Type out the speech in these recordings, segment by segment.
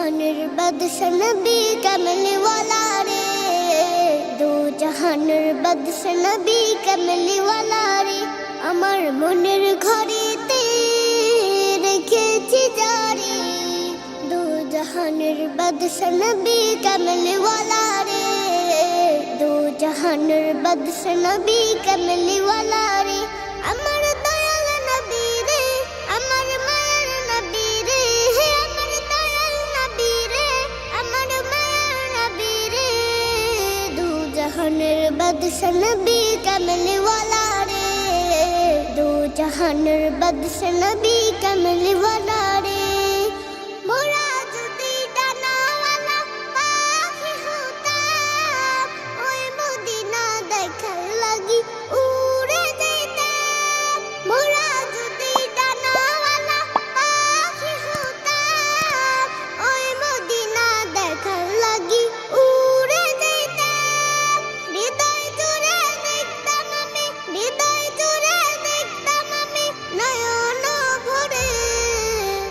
जहानेर बादशाह नबी कमली वाला रे, दो जहानेर बादशाह नबी कमली वाला रे, আমার মনের ঘরেতে রেখেছি জারি, দো জাহানের বাদশা নবী কমলি ওয়ালা রে, দো জাহানের বাদশা নবী কমলি ওয়ালা রে, আমার দয়াল নবী রে, আমার মায়ার নবী রে, আমার দয়াল নবী রে, আমার মায়ার নবী রে, দো জাহানের বাদশা নবী কমলি ওয়ালা রে, दो जहानेर बादशाह नबी कमली वाला रे, मोरा যদি ডানাওয়ালা পাখি হতাম, ওই মদিনা দেখার লাগি উড়ে যেতাম। মোরা যদি ডানাওয়ালা পাখি হতাম, ওই মদিনা দেখার লাগি উড়ে যেতাম। হৃদয় জুড়ে দেখতাম আমি, হৃদয় জুড়ে নয়ন ভরে,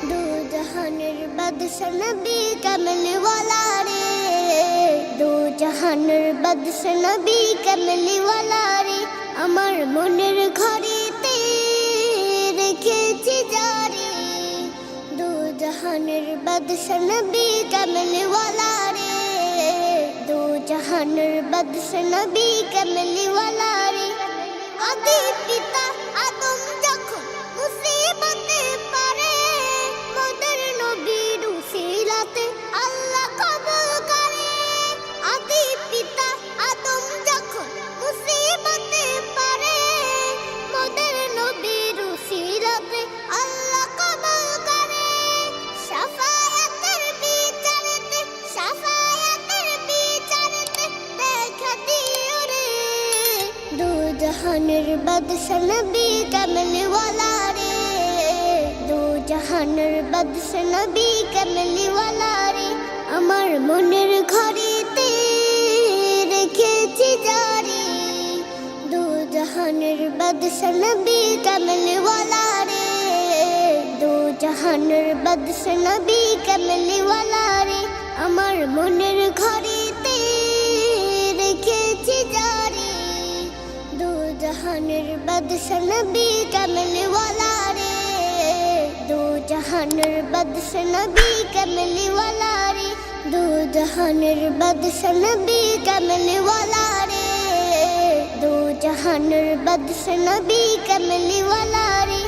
দো জাহানের বাদশা নবী কমলি ওয়ালা রে, দো জাহানের বাদশা নবী কমলি ওয়ালা রে, আমার মনের ঘরেতে রেখেছি জারি, দো জাহানের বাদশা নবী কমলি ওয়ালা রে, দো জাহানের বাদশা নবী কমলি ওয়ালা রে, আদি পিতা আদম যখন মুসিবতে পড়ে, মোদের নবীর উসিলাতে আল্লাহ কবুল করে। আদি পিতা আদম যখন মুসিবতে পড়ে, মোদের নবীর উসিলাতে আল্লাহ কবুল করে। শাফায়াতের বিচারেতে, শাফায়াতের বিচারেতে দেখা দিও রে, দো জাহানের বাদশা নবী কমলি ওয়ালা রে, দো জাহানের বাদশা নবী কমলি ওয়ালা রে, আমার মনের ঘরেতে রেখেছি জারি, দো জাহানের বাদশা নবী কমলি ওয়ালা রে, দো জাহানের বাদশা নবী কমলি ওয়ালা রে, আমার মনের ঘরেতে রেখেছি জারি, দো জাহানের বাদশা নবী কমলি ওয়ালা রে, দো জাহানের বাদশা নবী কমলি ওয়ালা রে, দো জাহানের বাদশা নবী কমলি ওয়ালা রে, দো জাহানের বাদশা নবী কমলি ওয়ালা রে।